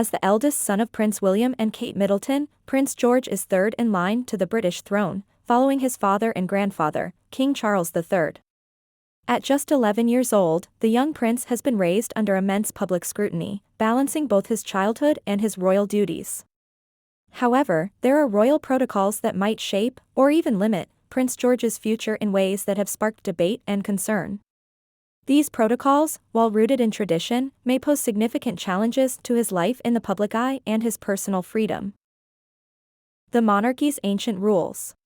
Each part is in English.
As the eldest son of Prince William and Kate Middleton, Prince George is third in line to the British throne, following his father and grandfather, King Charles III. At just 11 years old, the young prince has been raised under immense public scrutiny, balancing both his childhood and his royal duties. However, there are royal protocols that might shape, or even limit, Prince George's future in ways that have sparked debate and concern. These protocols, while rooted in tradition, may pose significant challenges to his life in the public eye and his personal freedom. The monarchy's ancient rules.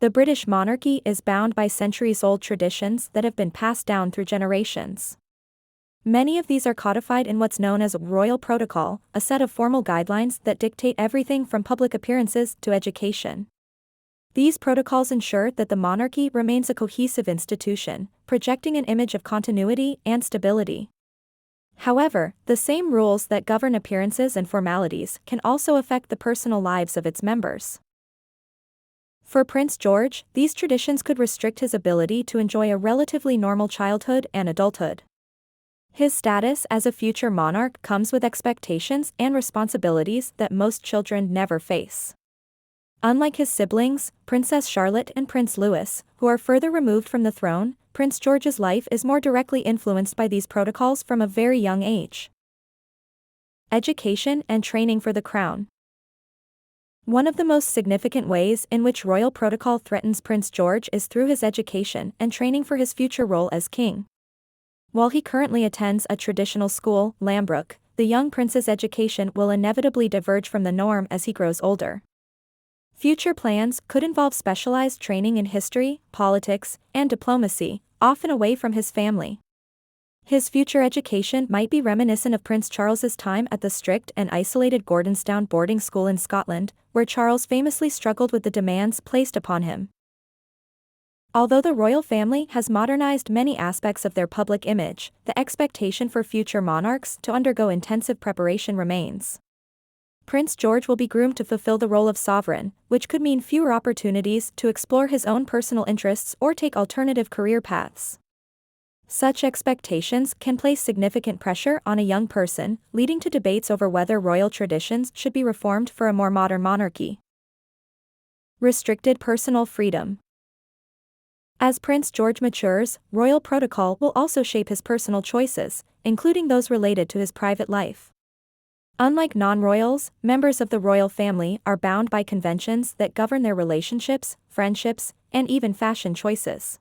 The British monarchy is bound by centuries-old traditions that have been passed down through generations. Many of these are codified in what's known as royal protocol, a set of formal guidelines that dictate everything from public appearances to education. These protocols ensure that the monarchy remains a cohesive institution, projecting an image of continuity and stability. However, the same rules that govern appearances and formalities can also affect the personal lives of its members. For Prince George, these traditions could restrict his ability to enjoy a relatively normal childhood and adulthood. His status as a future monarch comes with expectations and responsibilities that most children never face. Unlike his siblings, Princess Charlotte and Prince Louis, who are further removed from the throne, Prince George's life is more directly influenced by these protocols from a very young age. Education and training for the crown. One of the most significant ways in which royal protocol threatens Prince George is through his education and training for his future role as king. While he currently attends a traditional school, Lambrook, the young prince's education will inevitably diverge from the norm as he grows older. Future plans could involve specialized training in history, politics, and diplomacy, often away from his family. His future education might be reminiscent of Prince Charles's time at the strict and isolated Gordonstoun boarding school in Scotland, where Charles famously struggled with the demands placed upon him. Although the royal family has modernized many aspects of their public image, the expectation for future monarchs to undergo intensive preparation remains. Prince George will be groomed to fulfill the role of sovereign, which could mean fewer opportunities to explore his own personal interests or take alternative career paths. Such expectations can place significant pressure on a young person, leading to debates over whether royal traditions should be reformed for a more modern monarchy. Restricted personal freedom. As Prince George matures, royal protocol will also shape his personal choices, including those related to his private life. Unlike non-royals, members of the royal family are bound by conventions that govern their relationships, friendships, and even fashion choices.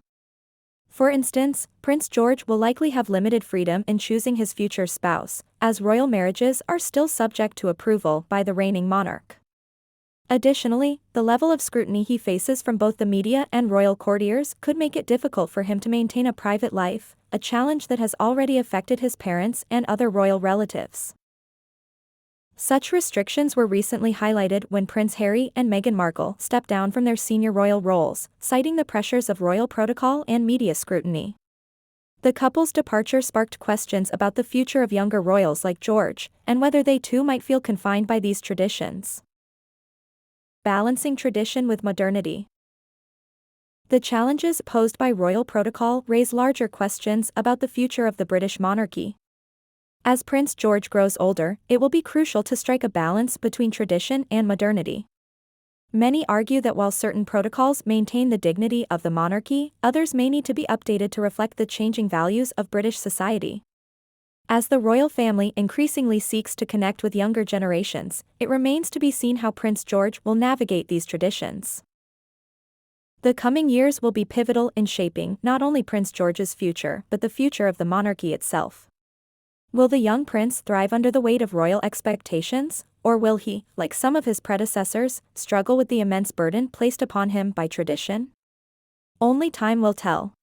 For instance, Prince George will likely have limited freedom in choosing his future spouse, as royal marriages are still subject to approval by the reigning monarch. Additionally, the level of scrutiny he faces from both the media and royal courtiers could make it difficult for him to maintain a private life, a challenge that has already affected his parents and other royal relatives. Such restrictions were recently highlighted when Prince Harry and Meghan Markle stepped down from their senior royal roles, citing the pressures of royal protocol and media scrutiny. The couple's departure sparked questions about the future of younger royals like George, and whether they too might feel confined by these traditions. Balancing tradition with modernity. The challenges posed by royal protocol raise larger questions about the future of the British monarchy. As Prince George grows older, it will be crucial to strike a balance between tradition and modernity. Many argue that while certain protocols maintain the dignity of the monarchy, others may need to be updated to reflect the changing values of British society. As the royal family increasingly seeks to connect with younger generations, it remains to be seen how Prince George will navigate these traditions. The coming years will be pivotal in shaping not only Prince George's future but the future of the monarchy itself. Will the young prince thrive under the weight of royal expectations, or will he, like some of his predecessors, struggle with the immense burden placed upon him by tradition? Only time will tell.